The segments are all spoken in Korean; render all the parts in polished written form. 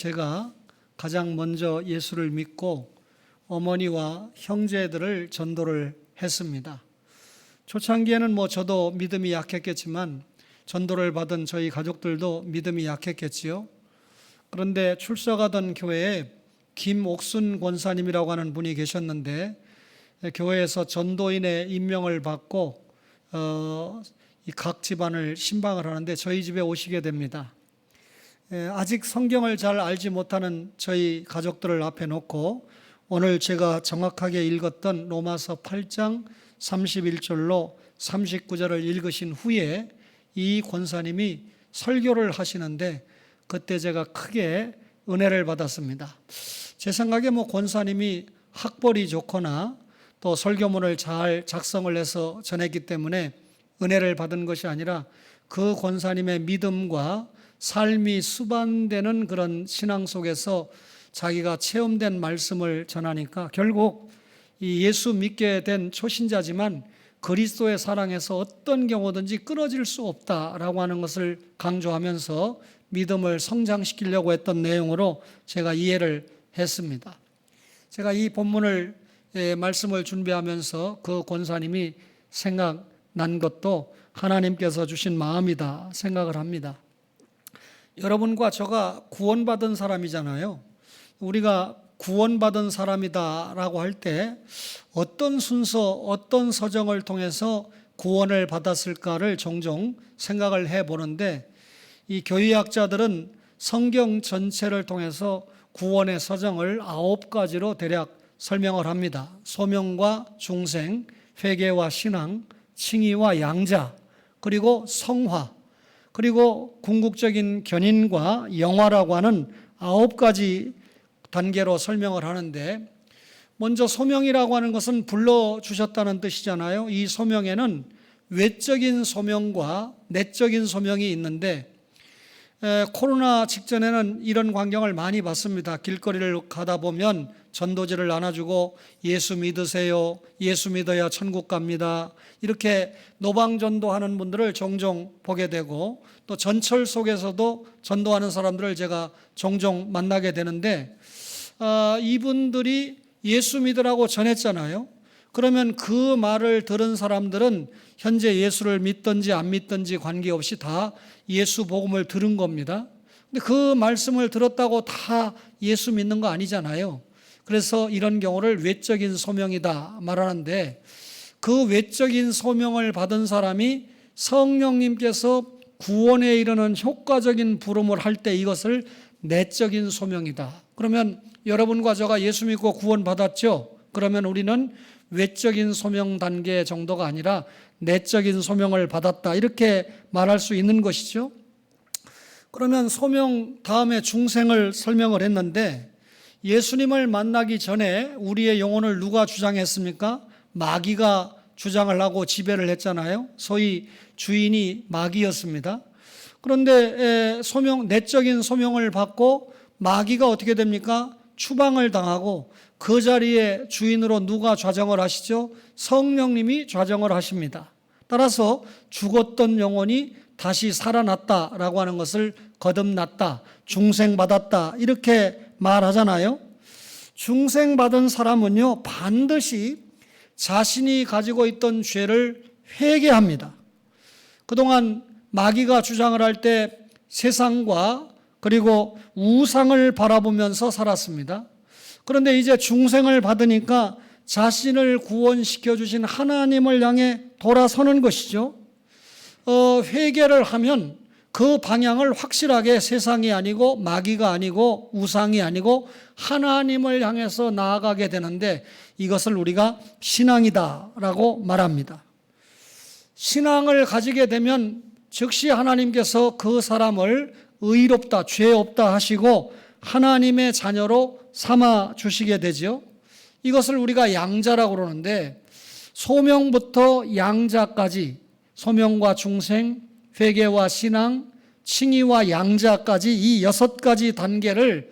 제가 가장 먼저 예수를 믿고 어머니와 형제들을 전도를 했습니다. 초창기에는 저도 믿음이 약했겠지만 전도를 받은 저희 가족들도 믿음이 약했겠지요. 그런데 출석하던 교회에 김옥순 권사님이라고 하는 분이 계셨는데 교회에서 전도인의 임명을 받고 각 집안을 신방을 하는데 저희 집에 오시게 됩니다. 아직 성경을 잘 알지 못하는 저희 가족들을 앞에 놓고 오늘 제가 정확하게 읽었던 로마서 8장 31절로 39절을 읽으신 후에 이 권사님이 설교를 하시는데 그때 제가 크게 은혜를 받았습니다. 제 생각에 권사님이 학벌이 좋거나 또 설교문을 잘 작성을 해서 전했기 때문에 은혜를 받은 것이 아니라 그 권사님의 믿음과 삶이 수반되는 그런 신앙 속에서 자기가 체험된 말씀을 전하니까 결국 이 예수 믿게 된 초신자지만 그리스도의 사랑에서 어떤 경우든지 끊어질 수 없다라고 하는 것을 강조하면서 믿음을 성장시키려고 했던 내용으로 제가 이해를 했습니다. 제가 이 본문을 말씀을 준비하면서 그 권사님이 생각난 것도 하나님께서 주신 마음이다 생각을 합니다. 여러분과 저가 구원받은 사람이잖아요. 우리가 구원받은 사람이다라고 할 때 어떤 순서, 어떤 서정을 통해서 구원을 받았을까를 종종 생각을 해보는데 이 교회학자들은 성경 전체를 통해서 구원의 서정을 9가지로 대략 설명을 합니다. 소명과 중생, 회개와 신앙, 칭의와 양자, 그리고 성화, 그리고 궁극적인 견인과 영화라고 하는 9가지 단계로 설명을 하는데 먼저 소명이라고 하는 것은 불러주셨다는 뜻이잖아요. 이 소명에는 외적인 소명과 내적인 소명이 있는데 코로나 직전에는 이런 광경을 많이 봤습니다. 길거리를 가다 보면 전도지를 나눠주고 예수 믿으세요. 예수 믿어야 천국 갑니다. 이렇게 노방전도하는 분들을 종종 보게 되고 또 전철 속에서도 전도하는 사람들을 제가 종종 만나게 되는데 이분들이 예수 믿으라고 전했잖아요. 그러면 그 말을 들은 사람들은 현재 예수를 믿든지 안 믿든지 관계없이 다 예수 복음을 들은 겁니다. 근데 그 말씀을 들었다고 다 예수 믿는 거 아니잖아요. 그래서 이런 경우를 외적인 소명이다 말하는데 그 외적인 소명을 받은 사람이 성령님께서 구원에 이르는 효과적인 부름을 할 때 이것을 내적인 소명이다. 그러면 여러분과 저가 예수 믿고 구원 받았죠? 그러면 우리는 외적인 소명 단계 정도가 아니라 내적인 소명을 받았다. 이렇게 말할 수 있는 것이죠. 그러면 소명 다음에 중생을 설명을 했는데 예수님을 만나기 전에 우리의 영혼을 누가 주장했습니까? 마귀가 주장을 하고 지배를 했잖아요. 소위 주인이 마귀였습니다. 그런데 내적인 소명을 받고 마귀가 어떻게 됩니까? 추방을 당하고 그 자리에 주인으로 누가 좌정을 하시죠? 성령님이 좌정을 하십니다. 따라서 죽었던 영혼이 다시 살아났다라고 하는 것을 거듭났다, 중생받았다 이렇게 말하잖아요. 중생받은 사람은요 반드시 자신이 가지고 있던 죄를 회개합니다. 그동안 마귀가 주장을 할 때 세상과 그리고 우상을 바라보면서 살았습니다. 그런데 이제 중생을 받으니까 자신을 구원시켜 주신 하나님을 향해 돌아서는 것이죠. 회개를 하면 그 방향을 확실하게 세상이 아니고 마귀가 아니고 우상이 아니고 하나님을 향해서 나아가게 되는데 이것을 우리가 신앙이다라고 말합니다. 신앙을 가지게 되면 즉시 하나님께서 그 사람을 의롭다, 죄 없다 하시고 하나님의 자녀로 삼아 주시게 되죠. 이것을 우리가 양자라고 그러는데 소명부터 양자까지 소명과 중생, 회개와 신앙, 칭의와 양자까지 이 6가지 단계를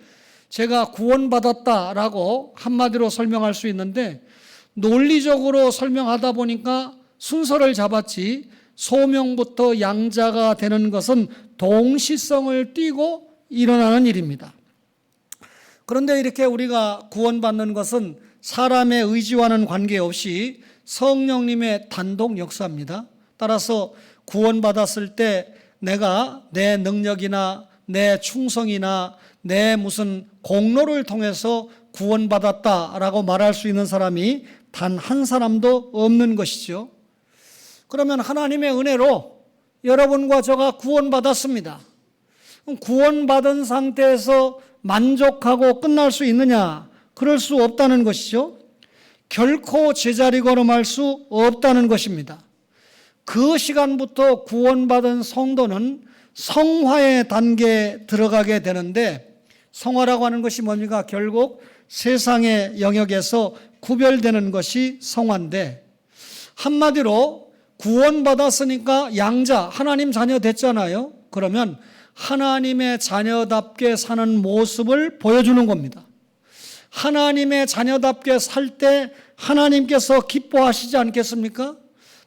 제가 구원받았다라고 한마디로 설명할 수 있는데 논리적으로 설명하다 보니까 순서를 잡았지 소명부터 양자가 되는 것은 동시성을 띠고 일어나는 일입니다. 그런데 이렇게 우리가 구원받는 것은 사람의 의지와는 관계없이 성령님의 단독 역사입니다. 따라서 구원받았을 때 내가 내 능력이나 내 충성이나 내 무슨 공로를 통해서 구원받았다라고 말할 수 있는 사람이 단 한 사람도 없는 것이죠. 그러면 하나님의 은혜로 여러분과 저가 구원받았습니다. 구원받은 상태에서 만족하고 끝날 수 있느냐? 그럴 수 없다는 것이죠. 결코 제자리 걸음할 수 없다는 것입니다. 그 시간부터 구원받은 성도는 성화의 단계에 들어가게 되는데, 성화라고 하는 것이 뭡니까? 결국 세상의 영역에서 구별되는 것이 성화인데, 한마디로 구원받았으니까 양자, 하나님 자녀 됐잖아요. 그러면 하나님의 자녀답게 사는 모습을 보여주는 겁니다. 하나님의 자녀답게 살 때 하나님께서 기뻐하시지 않겠습니까?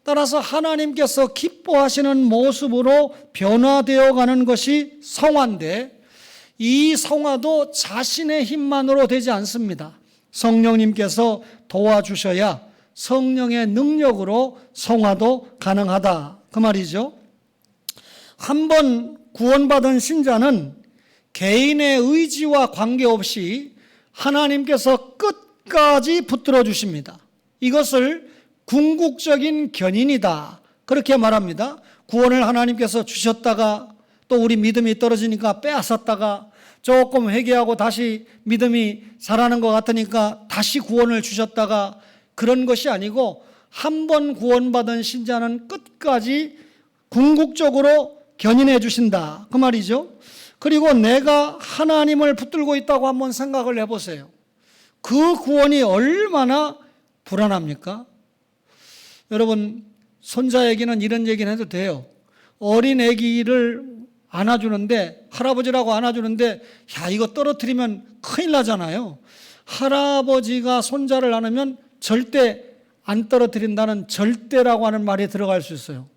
따라서 하나님께서 기뻐하시는 모습으로 변화되어 가는 것이 성화인데, 이 성화도 자신의 힘만으로 되지 않습니다. 성령님께서 도와주셔야 성령의 능력으로 성화도 가능하다, 그 말이죠. 한번 구원받은 신자는 개인의 의지와 관계없이 하나님께서 끝까지 붙들어 주십니다. 이것을 궁극적인 견인이다, 그렇게 말합니다. 구원을 하나님께서 주셨다가 또 우리 믿음이 떨어지니까 빼앗았다가 조금 회개하고 다시 믿음이 자라는 것 같으니까 다시 구원을 주셨다가, 그런 것이 아니고 한 번 구원받은 신자는 끝까지 궁극적으로 견인해 주신다, 그 말이죠. 그리고 내가 하나님을 붙들고 있다고 한번 생각을 해보세요. 그 구원이 얼마나 불안합니까? 여러분, 손자에게는 이런 얘기는 해도 돼요. 어린 아기를 안아주는데, 할아버지라고 안아주는데, 야, 이거 떨어뜨리면 큰일 나잖아요. 할아버지가 손자를 안으면 절대 안 떨어뜨린다는 절대라고 하는 말이 들어갈 수 있어요.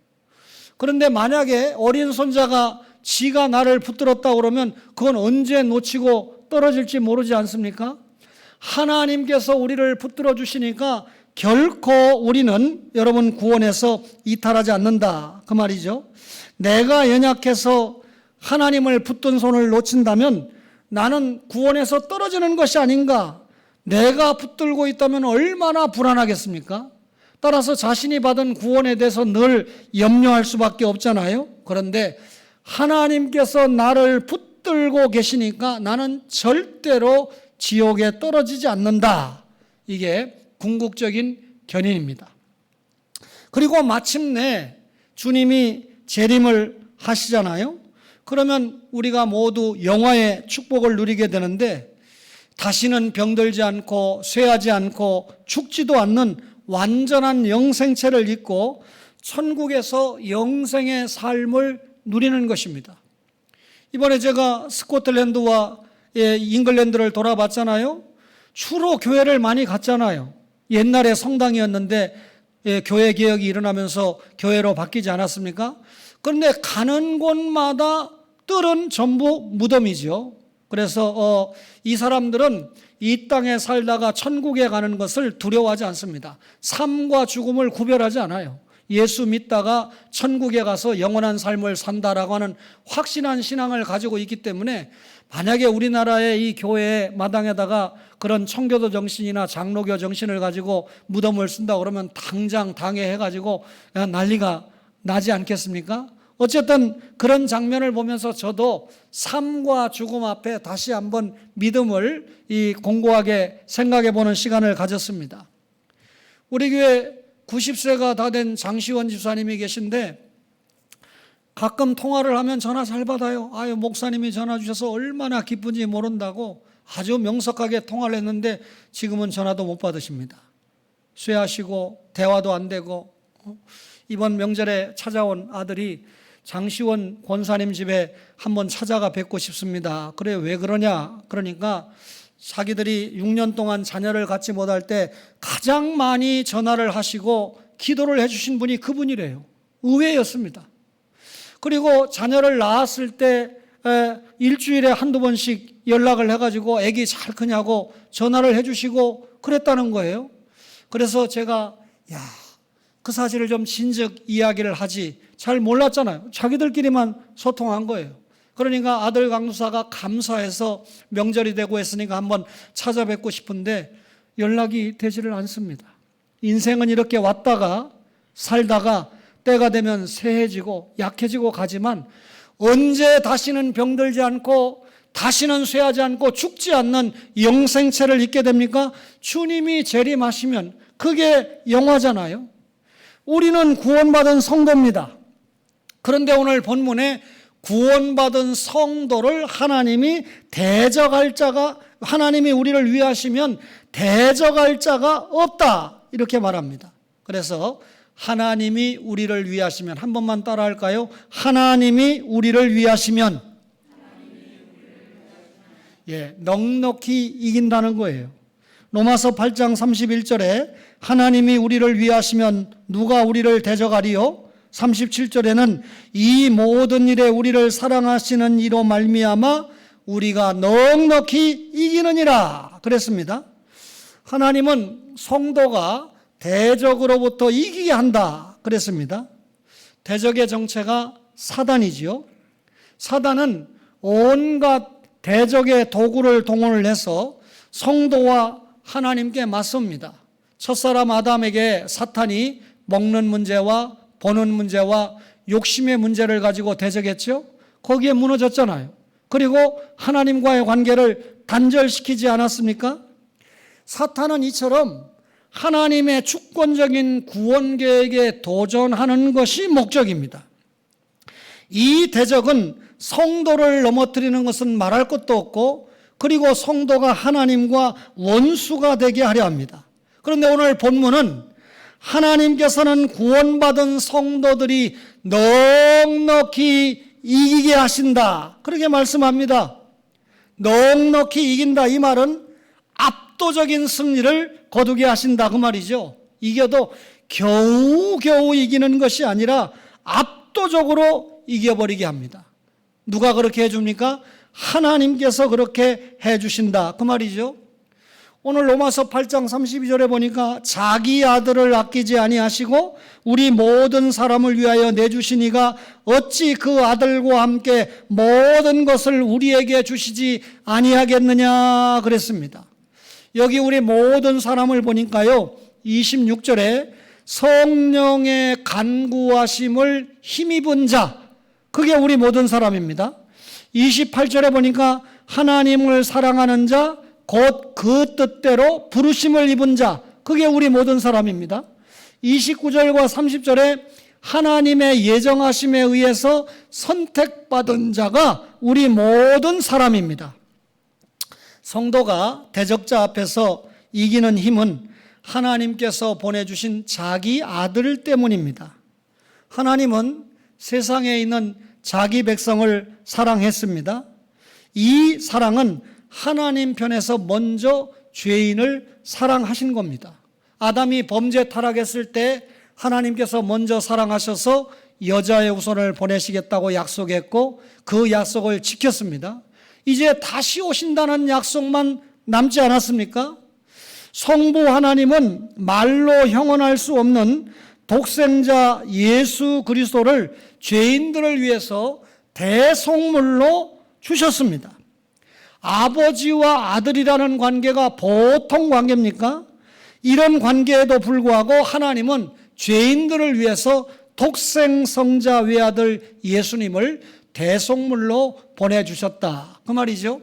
그런데 만약에 어린 손자가 지가 나를 붙들었다 그러면 그건 언제 놓치고 떨어질지 모르지 않습니까? 하나님께서 우리를 붙들어 주시니까 결코 우리는, 여러분, 구원에서 이탈하지 않는다, 그 말이죠. 내가 연약해서 하나님을 붙든 손을 놓친다면 나는 구원에서 떨어지는 것이 아닌가? 내가 붙들고 있다면 얼마나 불안하겠습니까? 따라서 자신이 받은 구원에 대해서 늘 염려할 수밖에 없잖아요. 그런데 하나님께서 나를 붙들고 계시니까 나는 절대로 지옥에 떨어지지 않는다. 이게 궁극적인 견인입니다. 그리고 마침내 주님이 재림을 하시잖아요. 그러면 우리가 모두 영화의 축복을 누리게 되는데, 다시는 병들지 않고 쇠하지 않고 죽지도 않는 완전한 영생체를 입고 천국에서 영생의 삶을 누리는 것입니다. 이번에 제가 스코틀랜드와 잉글랜드를 돌아봤잖아요. 주로 교회를 많이 갔잖아요. 옛날에 성당이었는데 교회 개혁이 일어나면서 교회로 바뀌지 않았습니까? 그런데 가는 곳마다 뜰은 전부 무덤이죠. 그래서 이 사람들은 이 땅에 살다가 천국에 가는 것을 두려워하지 않습니다. 삶과 죽음을 구별하지 않아요. 예수 믿다가 천국에 가서 영원한 삶을 산다라고 하는 확신한 신앙을 가지고 있기 때문에, 만약에 우리나라의 이 교회 마당에다가 그런 청교도 정신이나 장로교 정신을 가지고 무덤을 쓴다 그러면 당장 당해해가지고 난리가 나지 않겠습니까? 어쨌든 그런 장면을 보면서 저도 삶과 죽음 앞에 다시 한번 믿음을 공고하게 생각해 보는 시간을 가졌습니다. 우리 교회 90세가 다 된 장시원 집사님이 계신데, 가끔 통화를 하면 전화 잘 받아요. 아유, 목사님이 전화 주셔서 얼마나 기쁜지 모른다고 아주 명석하게 통화를 했는데 지금은 전화도 못 받으십니다. 쇠하시고 대화도 안 되고. 이번 명절에 찾아온 아들이 장시원 권사님 집에 한번 찾아가 뵙고 싶습니다. 그래, 왜 그러냐? 그러니까 자기들이 6년 동안 자녀를 갖지 못할 때 가장 많이 전화를 하시고 기도를 해주신 분이 그분이래요. 의외였습니다. 그리고 자녀를 낳았을 때 일주일에 한두 번씩 연락을 해가지고 애기 잘 크냐고 전화를 해주시고 그랬다는 거예요. 그래서 제가 그 사실을 좀 진즉 이야기를 하지, 잘 몰랐잖아요. 자기들끼리만 소통한 거예요. 그러니까 아들 강도사가 감사해서 명절이 되고 했으니까 한번 찾아뵙고 싶은데 연락이 되지를 않습니다. 인생은 이렇게 왔다가 살다가 때가 되면 쇠해지고 약해지고 가지만 언제 다시는 병들지 않고 다시는 쇠하지 않고 죽지 않는 영생체를 잊게 됩니까? 주님이 재림하시면 그게 영화잖아요. 우리는 구원받은 성도입니다. 그런데 오늘 본문에 구원받은 성도를 하나님이 대적할 자가, 하나님이 우리를 위하시면 대적할 자가 없다, 이렇게 말합니다. 그래서 하나님이 우리를 위하시면, 한 번만 따라 할까요? 하나님이 우리를 위하시면, 넉넉히 이긴다는 거예요. 로마서 8장 31절에 하나님이 우리를 위하시면 누가 우리를 대적하리요? 37절에는 이 모든 일에 우리를 사랑하시는 이로 말미암아 우리가 넉넉히 이기느니라 그랬습니다. 하나님은 성도가 대적으로부터 이기게 한다 그랬습니다. 대적의 정체가 사단이지요. 사단은 온갖 대적의 도구를 동원을 해서 성도와 하나님께 맞섭니다. 첫사람 아담에게 사탄이 먹는 문제와 보는 문제와 욕심의 문제를 가지고 대적했죠. 거기에 무너졌잖아요. 그리고 하나님과의 관계를 단절시키지 않았습니까? 사탄은 이처럼 하나님의 주권적인 구원 계획에 도전하는 것이 목적입니다. 이 대적은 성도를 넘어뜨리는 것은 말할 것도 없고, 그리고 성도가 하나님과 원수가 되게 하려 합니다. 그런데 오늘 본문은 하나님께서는 구원받은 성도들이 넉넉히 이기게 하신다, 그렇게 말씀합니다. 넉넉히 이긴다, 이 말은 압도적인 승리를 거두게 하신다, 그 말이죠. 이겨도 겨우겨우 이기는 것이 아니라 압도적으로 이겨버리게 합니다. 누가 그렇게 해줍니까? 하나님께서 그렇게 해주신다, 그 말이죠. 오늘 로마서 8장 32절에 보니까 자기 아들을 아끼지 아니하시고 우리 모든 사람을 위하여 내주시니가 어찌 그 아들과 함께 모든 것을 우리에게 주시지 아니하겠느냐 그랬습니다. 여기 우리 모든 사람을 보니까요, 26절에 성령의 간구하심을 힘입은 자, 그게 우리 모든 사람입니다. 28절에 보니까 하나님을 사랑하는 자, 곧 그 뜻대로 부르심을 입은 자, 그게 우리 모든 사람입니다. 29절과 30절에 하나님의 예정하심에 의해서 선택받은 자가 우리 모든 사람입니다. 성도가 대적자 앞에서 이기는 힘은 하나님께서 보내주신 자기 아들 때문입니다. 하나님은 세상에 있는 자기 백성을 사랑했습니다. 이 사랑은 하나님 편에서 먼저 죄인을 사랑하신 겁니다. 아담이 범죄 타락했을 때 하나님께서 먼저 사랑하셔서 여자의 후손을 보내시겠다고 약속했고 그 약속을 지켰습니다. 이제 다시 오신다는 약속만 남지 않았습니까? 성부 하나님은 말로 형언할 수 없는 독생자 예수 그리스도를 죄인들을 위해서 대속물로 주셨습니다. 아버지와 아들이라는 관계가 보통 관계입니까? 이런 관계에도 불구하고 하나님은 죄인들을 위해서 독생성자 외아들 예수님을 대속물로 보내주셨다, 그 말이죠.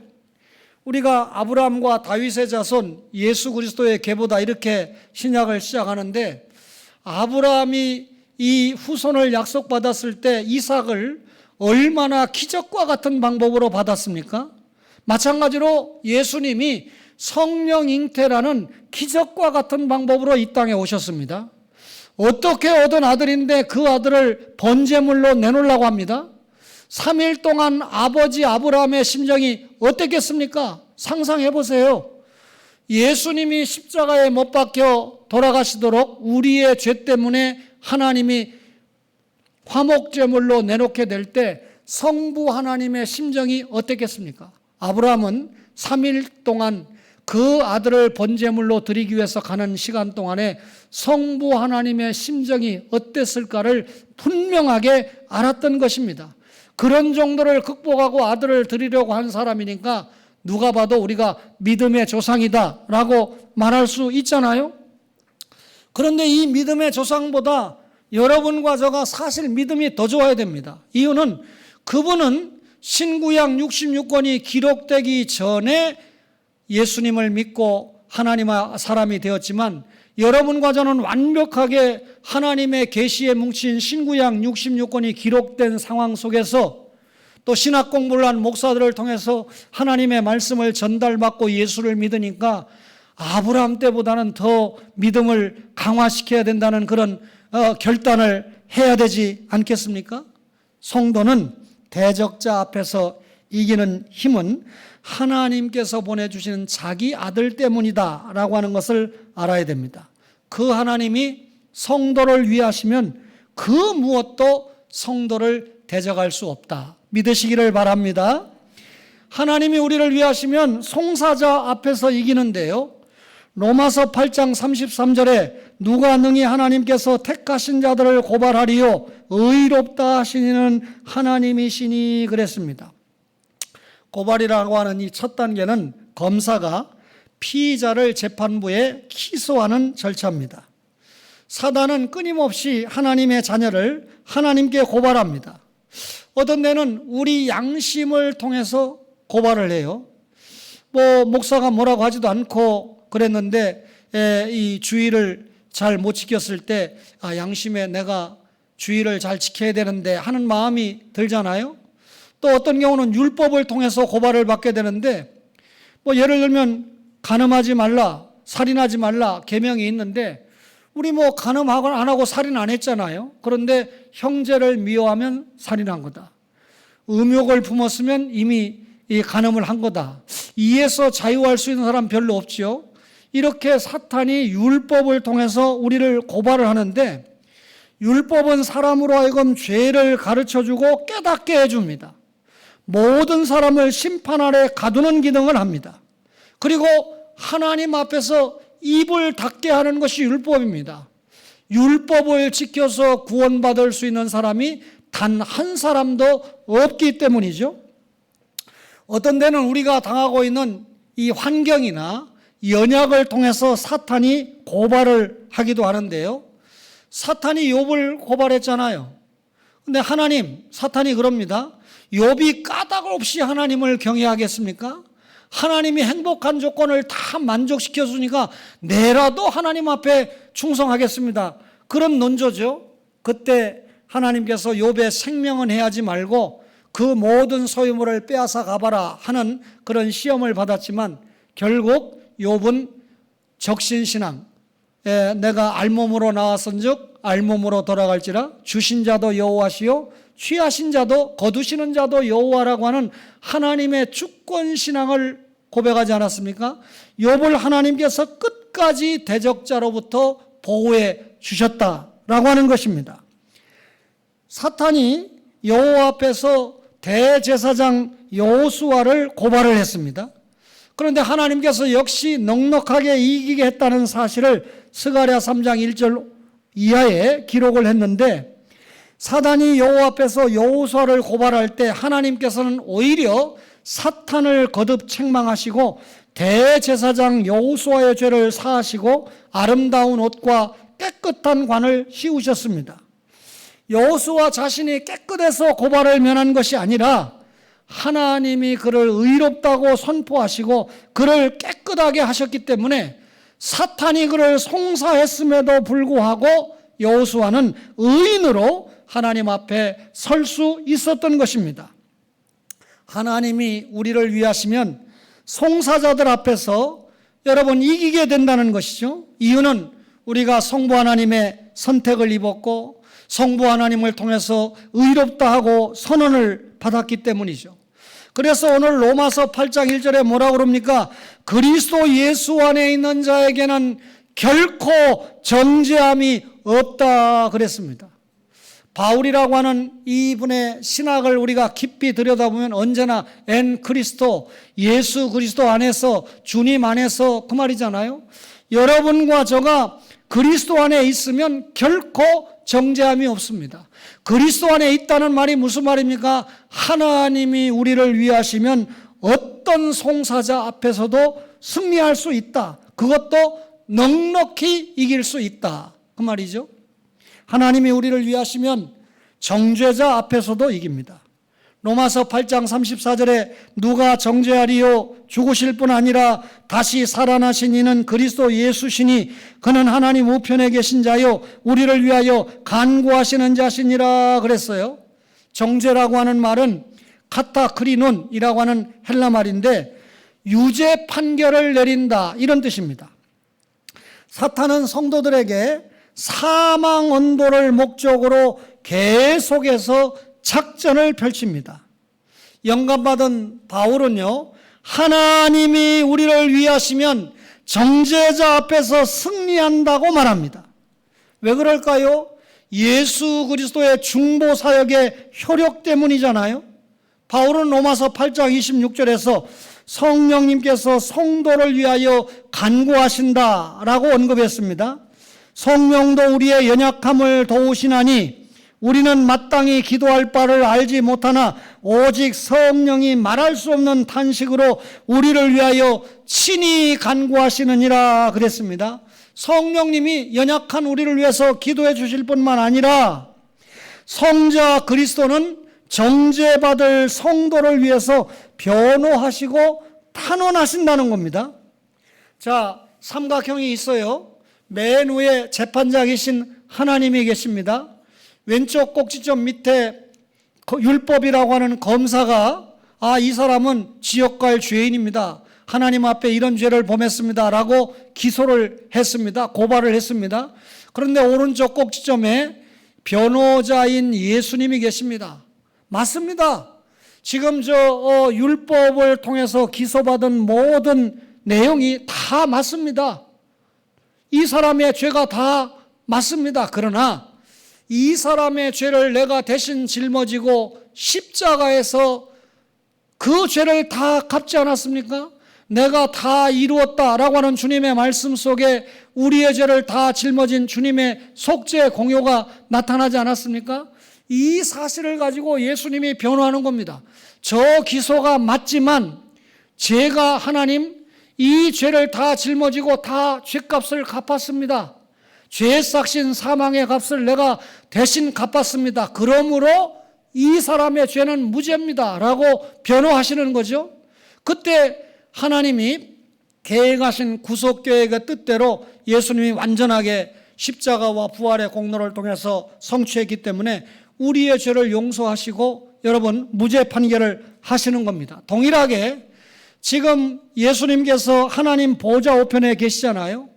우리가 아브라함과 다윗의 자손 예수 그리스도의 계보다 이렇게 신약을 시작하는데, 아브라함이 이 후손을 약속받았을 때 이삭을 얼마나 기적과 같은 방법으로 받았습니까? 마찬가지로 예수님이 성령 잉태라는 기적과 같은 방법으로 이 땅에 오셨습니다. 어떻게 얻은 아들인데 그 아들을 번제물로 내놓으려고 합니다. 3일 동안 아버지 아브라함의 심정이 어땠겠습니까? 상상해 보세요. 예수님이 십자가에 못 박혀 돌아가시도록 우리의 죄 때문에 하나님이 화목제물로 내놓게 될 때 성부 하나님의 심정이 어땠겠습니까? 아브라함은 3일 동안 그 아들을 번제물로 드리기 위해서 가는 시간 동안에 성부 하나님의 심정이 어땠을까를 분명하게 알았던 것입니다. 그런 정도를 극복하고 아들을 드리려고 한 사람이니까 누가 봐도 우리가 믿음의 조상이다 라고 말할 수 있잖아요. 그런데 이 믿음의 조상보다 여러분과 저가 사실 믿음이 더 좋아야 됩니다. 이유는 그분은 신구약 66권이 기록되기 전에 예수님을 믿고 하나님의 사람이 되었지만, 여러분과 저는 완벽하게 하나님의 계시에 뭉친 신구약 66권이 기록된 상황 속에서 또 신학 공부를 한 목사들을 통해서 하나님의 말씀을 전달받고 예수를 믿으니까 아브라함 때보다는 더 믿음을 강화시켜야 된다는 그런 결단을 해야 되지 않겠습니까? 성도는 대적자 앞에서 이기는 힘은 하나님께서 보내주시는 자기 아들 때문이다 라고 하는 것을 알아야 됩니다. 그 하나님이 성도를 위하시면 그 무엇도 성도를 대적할 수 없다, 믿으시기를 바랍니다. 하나님이 우리를 위하시면 송사자 앞에서 이기는데요, 로마서 8장 33절에 누가 능히 하나님께서 택하신 자들을 고발하리요 의롭다 하시는 하나님이시니 그랬습니다. 고발이라고 하는 이 첫 단계는 검사가 피의자를 재판부에 기소하는 절차입니다. 사단은 끊임없이 하나님의 자녀를 하나님께 고발합니다. 어떤 때는 우리 양심을 통해서 고발을 해요. 목사가 뭐라고 하지도 않고 그랬는데 이 주의를 잘 못 지켰을 때 양심에 내가 주의를 잘 지켜야 되는데 하는 마음이 들잖아요. 또 어떤 경우는 율법을 통해서 고발을 받게 되는데, 예를 들면 간음하지 말라, 살인하지 말라 계명이 있는데 우리 간음하고 안 하고 살인 안 했잖아요. 그런데 형제를 미워하면 살인한 거다, 음욕을 품었으면 이미 이 간음을 한 거다, 이에서 자유할 수 있는 사람 별로 없죠. 이렇게 사탄이 율법을 통해서 우리를 고발을 하는데, 율법은 사람으로 하여금 죄를 가르쳐주고 깨닫게 해줍니다. 모든 사람을 심판 아래 가두는 기능을 합니다. 그리고 하나님 앞에서 입을 닫게 하는 것이 율법입니다. 율법을 지켜서 구원받을 수 있는 사람이 단 한 사람도 없기 때문이죠. 어떤 때는 우리가 당하고 있는 이 환경이나 연약을 통해서 사탄이 고발을 하기도 하는데요, 사탄이 욥을 고발했잖아요. 근데 사탄이 그럽니다. 욥이 까닭 없이 하나님을 경외하겠습니까? 하나님이 행복한 조건을 다 만족시켜 주니까 내라도 하나님 앞에 충성하겠습니다, 그런 논조죠. 그때 하나님께서 욥의 생명은 해하지 말고 그 모든 소유물을 빼앗아 가봐라 하는 그런 시험을 받았지만, 결국 욥은 적신신앙, 내가 알몸으로 나왔은즉 알몸으로 돌아갈지라, 주신 자도 여호와시요 취하신 자도 거두시는 자도 여호와라고 하는 하나님의 주권 신앙을 고백하지 않았습니까? 욥을 하나님께서 끝까지 대적자로부터 보호해 주셨다라고 하는 것입니다. 사탄이 여호와 앞에서 대제사장 여호수아를 고발을 했습니다. 그런데 하나님께서 역시 넉넉하게 이기게 했다는 사실을 스가랴 3장 1절 이하에 기록을 했는데, 사단이 여호와 앞에서 여호수아를 고발할 때 하나님께서는 오히려 사탄을 거듭 책망하시고 대제사장 여호수아의 죄를 사하시고 아름다운 옷과 깨끗한 관을 씌우셨습니다. 여호수아 자신이 깨끗해서 고발을 면한 것이 아니라 하나님이 그를 의롭다고 선포하시고 그를 깨끗하게 하셨기 때문에 사탄이 그를 송사했음에도 불구하고 여호수아는 의인으로 하나님 앞에 설 수 있었던 것입니다. 하나님이 우리를 위하시면 송사자들 앞에서 여러분 이기게 된다는 것이죠. 이유는 우리가 성부 하나님의 선택을 입었고 성부 하나님을 통해서 의롭다 하고 선언을 받았기 때문이죠. 그래서 오늘 로마서 8장 1절에 뭐라고 그럽니까? 그리스도 예수 안에 있는 자에게는 결코 정죄함이 없다 그랬습니다. 바울이라고 하는 이분의 신학을 우리가 깊이 들여다보면 언제나 엔 그리스도, 예수 그리스도 안에서, 주님 안에서 그 말이잖아요. 여러분과 저가 그리스도 안에 있으면 결코 정죄함이 없습니다. 그리스도 안에 있다는 말이 무슨 말입니까? 하나님이 우리를 위하시면 어떤 송사자 앞에서도 승리할 수 있다. 그것도 넉넉히 이길 수 있다. 그 말이죠. 하나님이 우리를 위하시면 정죄자 앞에서도 이깁니다. 로마서 8장 34절에 누가 정죄하리요? 죽으실 뿐 아니라 다시 살아나신 이는 그리스도 예수시니 그는 하나님 우편에 계신 자요 우리를 위하여 간구하시는 자시니라 그랬어요. 정죄라고 하는 말은 카타크리논이라고 하는 헬라 말인데 유죄 판결을 내린다 이런 뜻입니다. 사탄은 성도들에게 사망 언도를 목적으로 계속해서 작전을 펼칩니다. 영감받은 바울은요, 하나님이 우리를 위하시면 정죄자 앞에서 승리한다고 말합니다. 왜 그럴까요? 예수 그리스도의 중보 사역의 효력 때문이잖아요. 바울은 로마서 8장 26절에서 성령님께서 성도를 위하여 간구하신다라고 언급했습니다. 성령도 우리의 연약함을 도우시나니 우리는 마땅히 기도할 바를 알지 못하나 오직 성령이 말할 수 없는 탄식으로 우리를 위하여 친히 간구하시느니라 그랬습니다. 성령님이 연약한 우리를 위해서 기도해 주실 뿐만 아니라 성자 그리스도는 정죄받을 성도를 위해서 변호하시고 탄원하신다는 겁니다. 자, 삼각형이 있어요. 맨 위에 재판장이신 하나님이 계십니다. 왼쪽 꼭지점 밑에 율법이라고 하는 검사가 이 사람은 지역갈 죄인입니다. 하나님 앞에 이런 죄를 범했습니다. 라고 기소를 했습니다. 고발을 했습니다. 그런데 오른쪽 꼭지점에 변호자인 예수님이 계십니다. 맞습니다. 지금 율법을 통해서 기소받은 모든 내용이 다 맞습니다. 이 사람의 죄가 다 맞습니다. 그러나 이 사람의 죄를 내가 대신 짊어지고 십자가에서 그 죄를 다 갚지 않았습니까? 내가 다 이루었다라고 하는 주님의 말씀 속에 우리의 죄를 다 짊어진 주님의 속죄 공효가 나타나지 않았습니까? 이 사실을 가지고 예수님이 변호하는 겁니다. 저 기소가 맞지만 제가 하나님 이 죄를 다 짊어지고 다 죄값을 갚았습니다. 죄 삭신 사망의 값을 내가 대신 갚았습니다. 그러므로 이 사람의 죄는 무죄입니다. 라고 변호하시는 거죠. 그때 하나님이 계획하신 구속계획의 뜻대로 예수님이 완전하게 십자가와 부활의 공로를 통해서 성취했기 때문에 우리의 죄를 용서하시고 여러분 무죄 판결을 하시는 겁니다. 동일하게 지금 예수님께서 하나님 보좌 우편에 계시잖아요.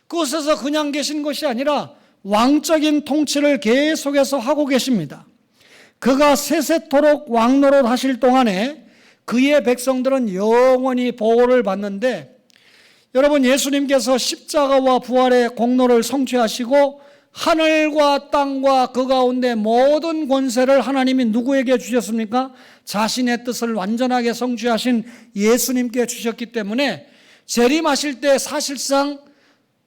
그곳에서 그냥 계신 것이 아니라 왕적인 통치를 계속해서 하고 계십니다. 그가 세세토록 왕노릇 하실 동안에 그의 백성들은 영원히 보호를 받는데 여러분 예수님께서 십자가와 부활의 공로를 성취하시고 하늘과 땅과 그 가운데 모든 권세를 하나님이 누구에게 주셨습니까? 자신의 뜻을 완전하게 성취하신 예수님께 주셨기 때문에 재림하실 때 사실상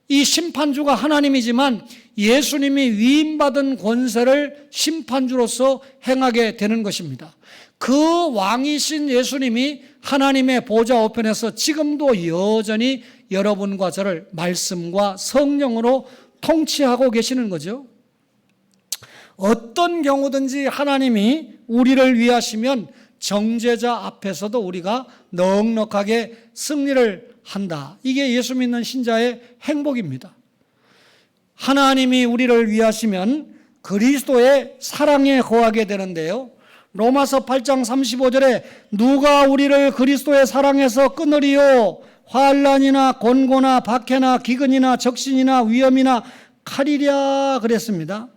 이 심판주가 하나님이지만 예수님이 위임받은 권세를 심판주로서 행하게 되는 것입니다. 그 왕이신 예수님이 하나님의 보좌 우편에서 지금도 여전히 여러분과 저를 말씀과 성령으로 통치하고 계시는 거죠. 어떤 경우든지 하나님이 우리를 위하시면 정죄자 앞에서도 우리가 넉넉하게 승리를 한다. 이게 예수 믿는 신자의 행복입니다. 하나님이 우리를 위하시면 그리스도의 사랑에 거하게 되는데요. 로마서 8장 35절에 누가 우리를 그리스도의 사랑에서 끊으리요? 환난이나 곤고나 박해나 기근이나 적신이나 위험이나 칼이랴 그랬습니다.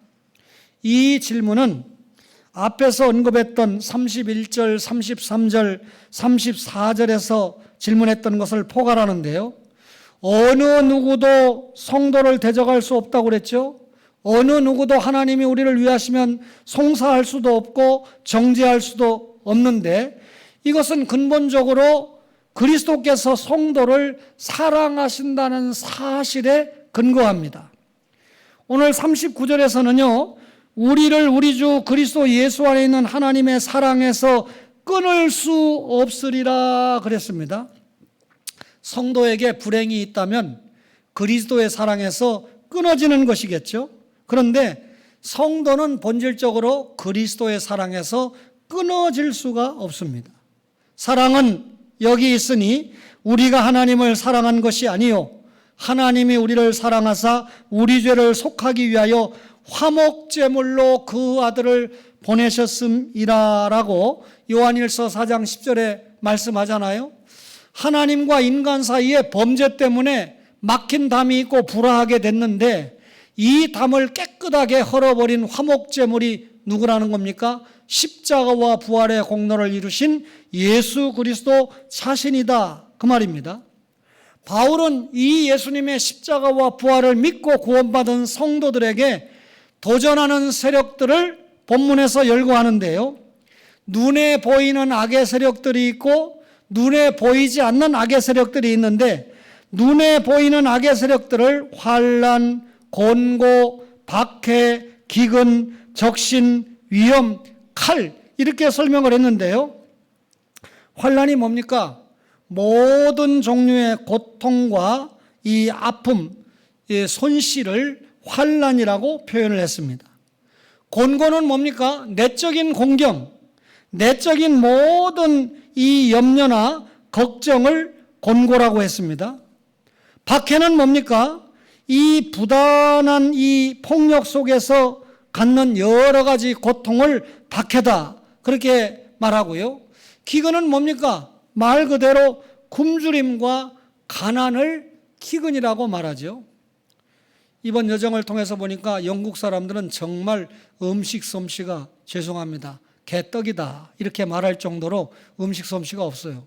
이 질문은 앞에서 언급했던 31절, 33절, 34절에서 질문했던 것을 포괄하는데요. 어느 누구도 성도를 대적할 수 없다고 그랬죠. 어느 누구도 하나님이 우리를 위하시면 송사할 수도 없고 정죄할 수도 없는데, 이것은 근본적으로 그리스도께서 성도를 사랑하신다는 사실에 근거합니다. 오늘 39절에서는요, 우리를 우리 주 그리스도 예수 안에 있는 하나님의 사랑에서 끊을 수 없으리라 그랬습니다. 성도에게 불행이 있다면 그리스도의 사랑에서 끊어지는 것이겠죠. 그런데 성도는 본질적으로 그리스도의 사랑에서 끊어질 수가 없습니다. 사랑은 여기 있으니 우리가 하나님을 사랑한 것이 아니요 하나님이 우리를 사랑하사 우리 죄를 속하기 위하여 화목제물로 그 아들을 보내셨음이라라고 요한일서 4장 10절에 말씀하잖아요. 하나님과 인간 사이에 범죄 때문에 막힌 담이 있고 불화하게 됐는데, 이 담을 깨끗하게 헐어버린 화목제물이 누구라는 겁니까? 십자가와 부활의 공로를 이루신 예수 그리스도 자신이다, 그 말입니다. 바울은 이 예수님의 십자가와 부활을 믿고 구원받은 성도들에게 도전하는 세력들을 본문에서 열거하는데요, 눈에 보이는 악의 세력들이 있고 눈에 보이지 않는 악의 세력들이 있는데, 눈에 보이는 악의 세력들을 환난, 곤고, 박해, 기근, 적신, 위험, 칼, 이렇게 설명을 했는데요, 환난이 뭡니까? 모든 종류의 고통과 이 아픔, 이 손실을 환난이라고 표현을 했습니다. 곤고는 뭡니까? 내적인 공경, 내적인 모든 이 염려나 걱정을 곤고라고 했습니다. 박해는 뭡니까? 이 부단한 이 폭력 속에서 갖는 여러 가지 고통을 박해다, 그렇게 말하고요. 기근은 뭡니까? 말 그대로 굶주림과 가난을 기근이라고 말하죠. 이번 여정을 통해서 보니까 영국 사람들은 정말 음식 솜씨가, 죄송합니다, 개떡이다 이렇게 말할 정도로 음식 솜씨가 없어요.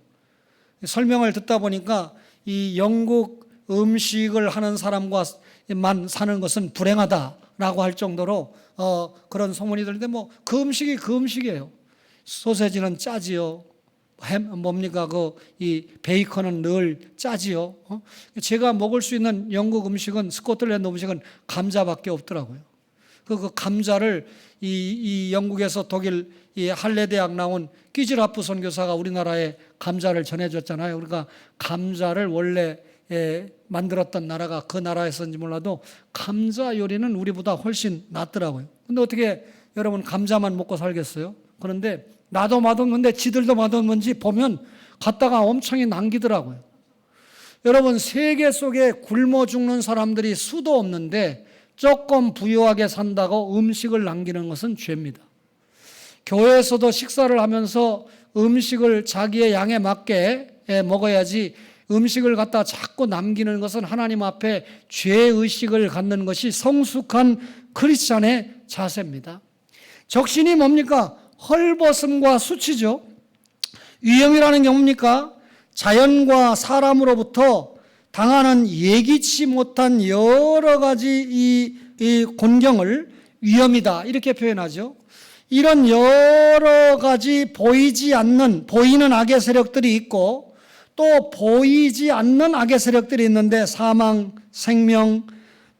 설명을 듣다 보니까 이 영국 음식을 하는 사람과만 사는 것은 불행하다라고 할 정도로 그런 소문이 들는데, 뭐 그 음식이 그 음식이에요. 소세지는 짜지요. 뭡니까? 이 베이컨은 늘 짜지요. 제가 먹을 수 있는 영국 음식은, 스코틀랜드 음식은 감자밖에 없더라고요. 그 감자를 이 영국에서 독일 이 할레 대학 나온 끼즈라프 선교사가 우리나라에 감자를 전해줬잖아요. 그러니까 감자를 원래 만들었던 나라가 그 나라에서인지 몰라도 감자 요리는 우리보다 훨씬 낫더라고요. 근데 어떻게 여러분 감자만 먹고 살겠어요? 그런데 나도 맛없는데 지들도 맛없는지 보면 갖다가 엄청이 남기더라고요. 여러분, 세계 속에 굶어 죽는 사람들이 수도 없는데 조금 부유하게 산다고 음식을 남기는 것은 죄입니다. 교회에서도 식사를 하면서 음식을 자기의 양에 맞게 먹어야지, 음식을 갖다 자꾸 남기는 것은 하나님 앞에 죄의식을 갖는 것이 성숙한 크리스찬의 자세입니다. 적신이 뭡니까? 헐벗음과 수치죠. 위험이라는 게 뭡니까? 자연과 사람으로부터 당하는 예기치 못한 여러 가지 이 곤경을 위험이다, 이렇게 표현하죠. 이런 여러 가지 보이는 악의 세력들이 있고 또 보이지 않는 악의 세력들이 있는데, 사망, 생명,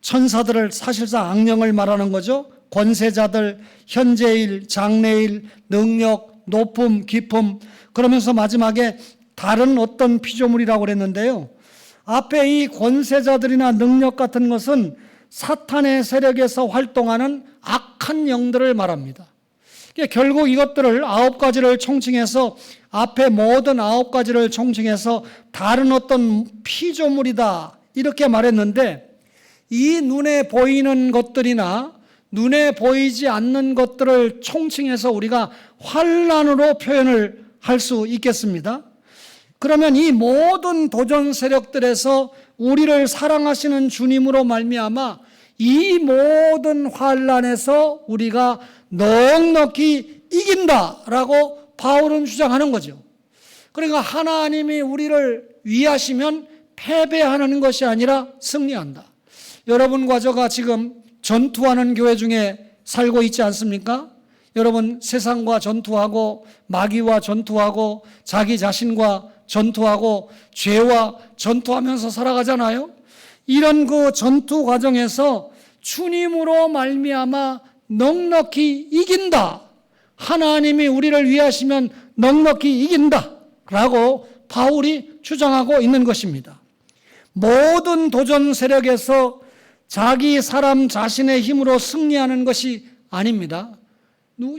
천사들을, 사실상 악령을 말하는 거죠. 권세자들, 현재일, 장래일, 능력, 높음, 깊음, 그러면서 마지막에 다른 어떤 피조물이라고 그랬는데요, 앞에 이 권세자들이나 능력 같은 것은 사탄의 세력에서 활동하는 악한 영들을 말합니다. 결국 이것들을 9가지를 총칭해서, 앞에 모든 9가지를 총칭해서 다른 어떤 피조물이다, 이렇게 말했는데, 이 눈에 보이는 것들이나 눈에 보이지 않는 것들을 총칭해서 우리가 환난으로 표현을 할 수 있겠습니다. 그러면 이 모든 도전 세력들에서 우리를 사랑하시는 주님으로 말미암아 이 모든 환난에서 우리가 넉넉히 이긴다라고 바울은 주장하는 거죠. 그러니까 하나님이 우리를 위하시면 패배하는 것이 아니라 승리한다. 여러분과 저가 지금 전투하는 교회 중에 살고 있지 않습니까? 여러분, 세상과 전투하고 마귀와 전투하고 자기 자신과 전투하고 죄와 전투하면서 살아가잖아요. 이런 그 전투 과정에서 주님으로 말미암아 넉넉히 이긴다. 하나님이 우리를 위하시면 넉넉히 이긴다. 라고 바울이 주장하고 있는 것입니다. 모든 도전 세력에서 자기 사람 자신의 힘으로 승리하는 것이 아닙니다.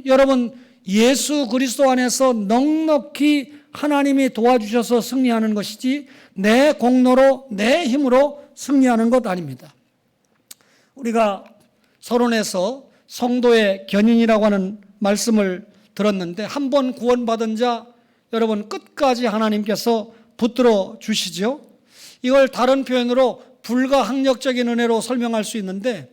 여러분, 예수 그리스도 안에서 넉넉히 하나님이 도와주셔서 승리하는 것이지 내 공로로 내 힘으로 승리하는 것 아닙니다. 우리가 서론에서 성도의 견인이라고 하는 말씀을 들었는데, 한 번 구원받은 자 여러분 끝까지 하나님께서 붙들어 주시죠. 이걸 다른 표현으로 불가항력적인 은혜로 설명할 수 있는데,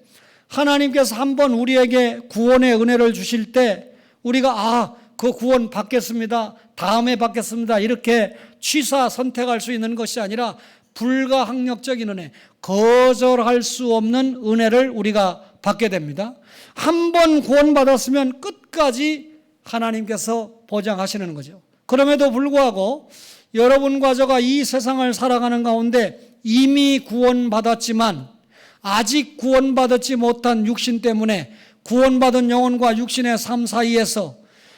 하나님께서 한 번 우리에게 구원의 은혜를 주실 때 우리가 그 구원 받겠습니다, 다음에 받겠습니다 이렇게 취사 선택할 수 있는 것이 아니라 불가항력적인 은혜, 거절할 수 없는 은혜를 우리가 받게 됩니다. 한 번 구원받았으면 끝까지 하나님께서 보장하시는 거죠. 그럼에도 불구하고 여러분과 저가 이 세상을 살아가는 가운데 이미 구원받았지만 아직 구원받지 못한 육신 때문에 구원받은 영혼과 육신의 삶 사이에서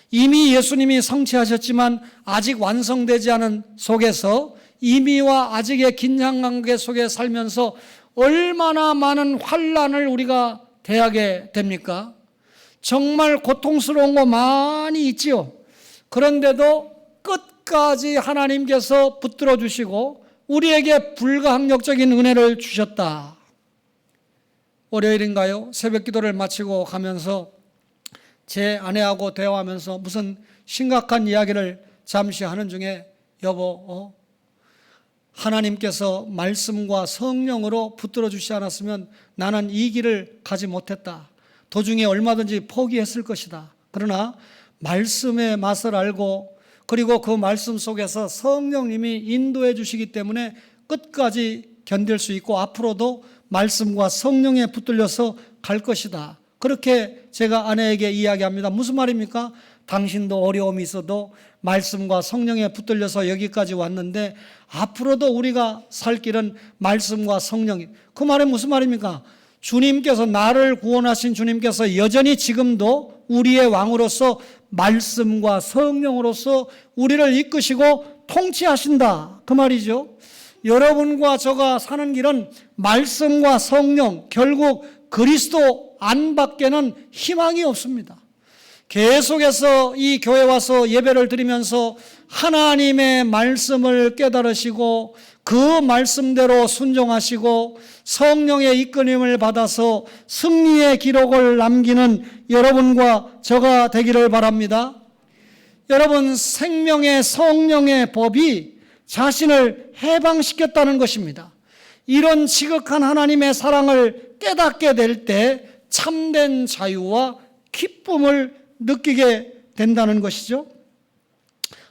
이미 예수님이 성취하셨지만 아직 완성되지 않은 속에서 이미와 아직의 긴장관계 속에 살면서 얼마나 많은 환난을 우리가 대하게 됩니까? 정말 고통스러운 거 많이 있지요. 그런데도 끝까지 하나님께서 붙들어 주시고 우리에게 불가항력적인 은혜를 주셨다. 월요일인가요? 새벽 기도를 마치고 가면서 제 아내하고 대화하면서 무슨 심각한 이야기를 잠시 하는 중에, 여보, 하나님께서 말씀과 성령으로 붙들어 주시지 않았으면 나는 이 길을 가지 못했다. 도중에 얼마든지 포기했을 것이다. 그러나 말씀의 맛을 알고 그리고 그 말씀 속에서 성령님이 인도해 주시기 때문에 끝까지 견딜 수 있고 앞으로도 말씀과 성령에 붙들려서 갈 것이다. 그렇게 제가 아내에게 이야기합니다. 무슨 말입니까? 당신도 어려움이 있어도 말씀과 성령에 붙들려서 여기까지 왔는데 앞으로도 우리가 살 길은 말씀과 성령. 그 말은 무슨 말입니까? 주님께서, 나를 구원하신 주님께서 여전히 지금도 우리의 왕으로서 말씀과 성령으로서 우리를 이끄시고 통치하신다. 그 말이죠. 여러분과 저가 사는 길은 말씀과 성령, 결국 그리스도 안밖에는 희망이 없습니다. 계속해서 이 교회 와서 예배를 드리면서 하나님의 말씀을 깨달으시고 그 말씀대로 순종하시고 성령의 이끌림을 받아서 승리의 기록을 남기는 여러분과 저가 되기를 바랍니다. 여러분, 생명의 성령의 법이 자신을 해방시켰다는 것입니다. 이런 지극한 하나님의 사랑을 깨닫게 될 때 참된 자유와 기쁨을 느끼게 된다는 것이죠.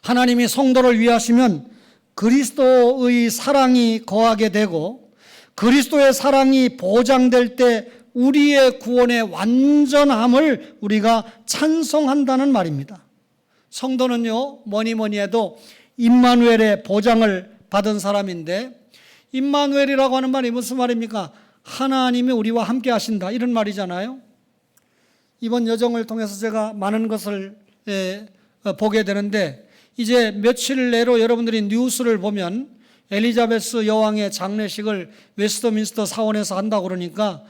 하나님이 성도를 위하시면 그리스도의 사랑이 거하게 되고 그리스도의 사랑이 보장될 때 우리의 구원의 완전함을 우리가 찬송한다는 말입니다. 성도는요, 뭐니 해도 임마누엘의 보장을 받은 사람인데, 임마누엘이라고 하는 말이 무슨 말입니까? 하나님이 우리와 함께 하신다, 이런 말이잖아요. 이번 여정을 통해서 제가 많은 것을 보게 되는데, 이제 며칠 내로 여러분들이 뉴스를 보면 엘리자베스 여왕의 장례식을 웨스트민스터 사원에서 한다고 그러니까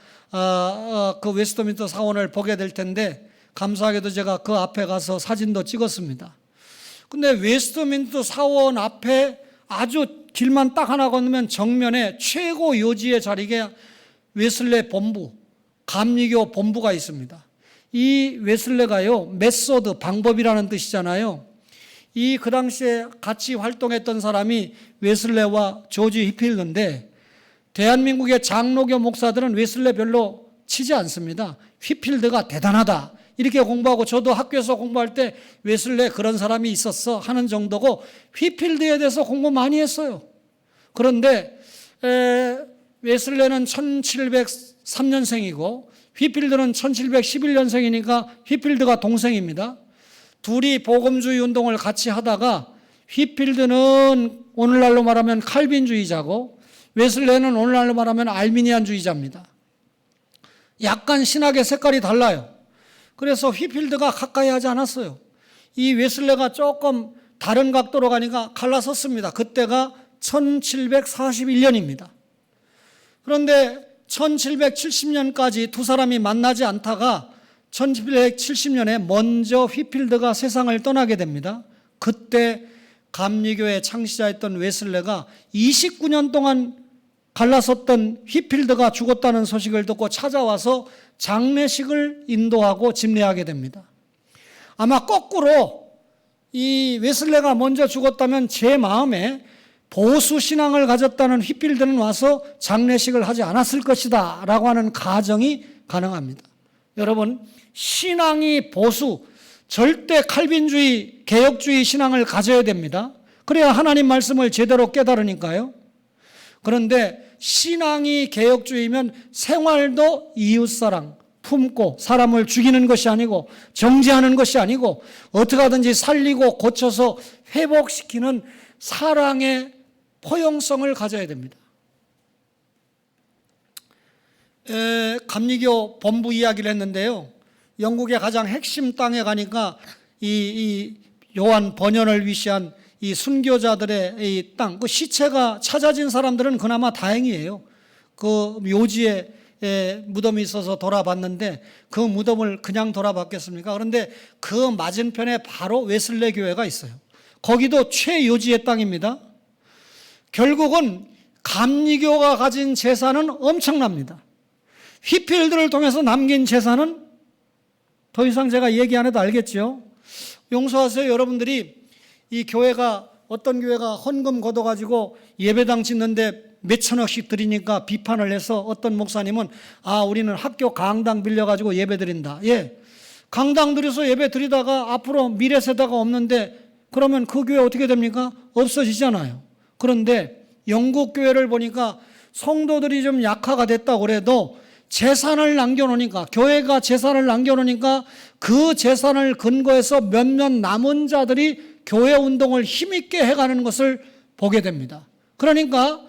그 웨스트민스터 사원을 보게 될 텐데, 감사하게도 제가 그 앞에 가서 사진도 찍었습니다. 근데 웨스트민스터 사원 앞에 아주 길만 딱 하나 건너면 정면에 최고 요지의 자리에 웨슬레 본부, 감리교 본부가 있습니다. 이 웨슬레가요, 메소드, 방법이라는 뜻이잖아요. 그 당시에 같이 활동했던 사람이 웨슬레와 조지 휘필드인데, 대한민국의 장로교 목사들은 웨슬레 별로 치지 않습니다. 휘필드가 대단하다 이렇게 공부하고, 저도 학교에서 공부할 때 웨슬레 그런 사람이 있었어 하는 정도고 휘필드에 대해서 공부 많이 했어요. 그런데 웨슬레는 1703년생이고 휘필드는 1711년생이니까 휘필드가 동생입니다. 둘이 복음주의 운동을 같이 하다가 휘필드는 오늘날로 말하면 칼빈주의자고 웨슬레는 오늘날로 말하면 알미니안주의자입니다. 약간 신학의 색깔이 달라요. 그래서 휘필드가 가까이 하지 않았어요. 이 웨슬레가 조금 다른 각도로 가니까 갈라섰습니다. 그때가 1741년입니다. 그런데 1770년까지 두 사람이 만나지 않다가 1770년에 먼저 휘필드가 세상을 떠나게 됩니다. 그때 감리교의 창시자였던 웨슬레가 29년 동안 갈라섰던 휘필드가 죽었다는 소식을 듣고 찾아와서 장례식을 인도하고 집례하게 됩니다. 아마 거꾸로 이 웨슬레가 먼저 죽었다면 제 마음에 보수 신앙을 가졌다는 휘필드는 와서 장례식을 하지 않았을 것이다 라고 하는 가정이 가능합니다. 여러분, 신앙이 보수, 절대 칼빈주의, 개혁주의 신앙을 가져야 됩니다. 그래야 하나님 말씀을 제대로 깨달으니까요. 그런데 신앙이 개혁주의면 생활도 이웃사랑, 품고 사람을 죽이는 것이 아니고 정죄하는 것이 아니고 어떻게 하든지 살리고 고쳐서 회복시키는 사랑의 포용성을 가져야 됩니다. 감리교 본부 이야기를 했는데요. 영국의 가장 핵심 땅에 가니까 이 요한 번연을 위시한 이 순교자들의 이 땅, 그 시체가 찾아진 사람들은 그나마 다행이에요. 그 묘지에 무덤이 있어서 돌아봤는데 그 무덤을 그냥 돌아봤겠습니까? 그런데 그 맞은편에 바로 웨슬레 교회가 있어요. 거기도 최요지의 땅입니다. 결국은 감리교가 가진 재산은 엄청납니다. 휘필드를 통해서 남긴 재산은 더 이상 제가 얘기 안 해도 알겠죠. 용서하세요. 여러분들이 이 교회가 어떤 교회가 헌금 걷어가지고 예배당 짓는데 몇천억씩 드리니까 비판을 해서 어떤 목사님은 우리는 학교 강당 빌려가지고 예배 드린다. 예, 강당 들여서 예배 드리다가 앞으로 미래 세대가 없는데 그러면 그 교회 어떻게 됩니까? 없어지잖아요. 그런데 영국 교회를 보니까 성도들이 좀 약화가 됐다고 그래도 재산을 남겨놓으니까, 교회가 재산을 남겨놓으니까 그 재산을 근거해서 몇몇 남은 자들이 교회 운동을 힘있게 해가는 것을 보게 됩니다. 그러니까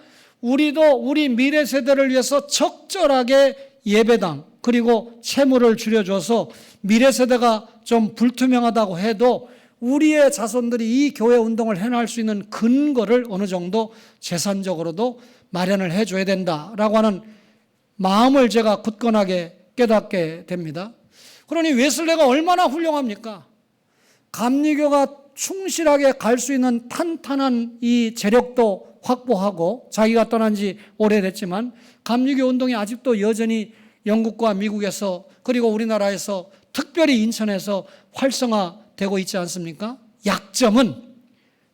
우리도 우리 미래 세대를 위해서 적절하게 예배당 그리고 채무를 줄여줘서 미래 세대가 좀 불투명하다고 해도 우리의 자손들이 이 교회 운동을 해나갈 수 있는 근거를 어느 정도 재산적으로도 마련을 해줘야 된다라고 하는 마음을 제가 굳건하게 깨닫게 됩니다. 그러니 웨슬레가 얼마나 훌륭합니까? 감리교가 충실하게 갈 수 있는 탄탄한 이 재력도 확보하고, 자기가 떠난 지 오래됐지만 감리교 운동이 아직도 여전히 영국과 미국에서 그리고 우리나라에서 특별히 인천에서 활성화되고 있지 않습니까? 약점은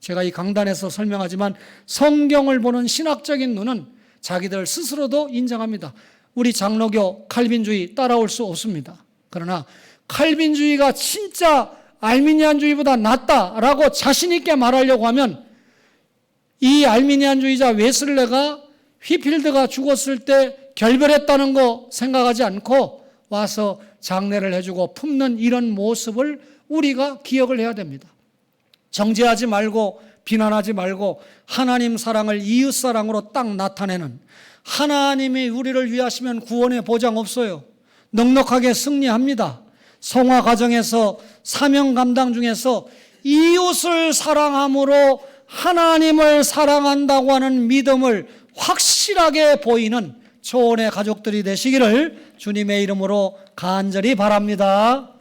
제가 이 강단에서 설명하지만 성경을 보는 신학적인 눈은 자기들 스스로도 인정합니다. 우리 장로교 칼빈주의 따라올 수 없습니다. 그러나 칼빈주의가 진짜 알미니안주의보다 낫다라고 자신 있게 말하려고 하면 이 알미니안주의자 웨슬레가 휘필드가 죽었을 때 결별했다는 거 생각하지 않고 와서 장례를 해주고 품는 이런 모습을 우리가 기억을 해야 됩니다. 정죄하지 말고 비난하지 말고 하나님 사랑을 이웃 사랑으로 딱 나타내는, 하나님이 우리를 위하시면 구원의 보장 없어요. 넉넉하게 승리합니다. 성화 과정에서 사명 감당 중에서 이웃을 사랑함으로 하나님을 사랑한다고 하는 믿음을 확실하게 보이는 초원의 가족들이 되시기를 주님의 이름으로 간절히 바랍니다.